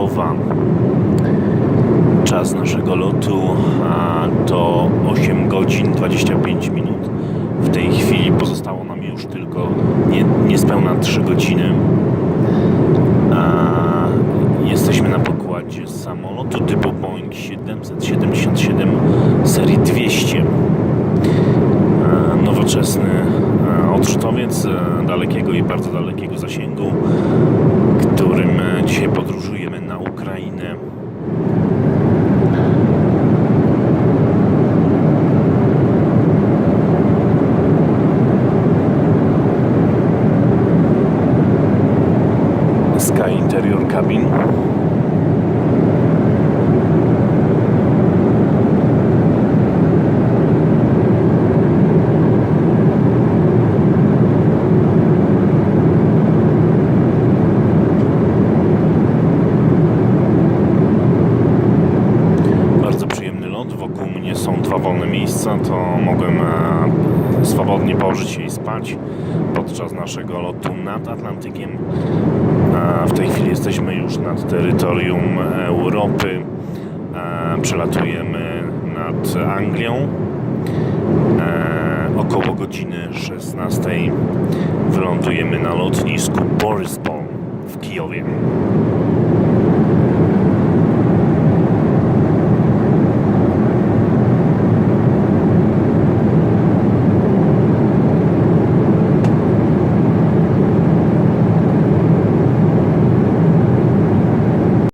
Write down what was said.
Kijowa. Czas naszego lotu to 8 godzin 25 minut. W tej chwili pozostało nam już tylko niespełna 3 godziny. Jesteśmy na pokładzie samolotu typu Boeing 777 serii 200. Nowoczesny odrzutowiec dalekiego i bardzo dalekiego zasięgu, którym dzisiaj podróżujemy na Ukrainę. Sky Interior Cabin. Bardzo przyjemny lot. Wokół mnie są 2 wolne miejsca, to mogłem swobodnie położyć się i spać podczas naszego lotu nad Atlantykiem. W tej chwili jesteśmy już nad terytorium Europy. Przelatujemy nad Anglią. Około godziny 16 wylądujemy na lotnisku Boryspil w Kijowie.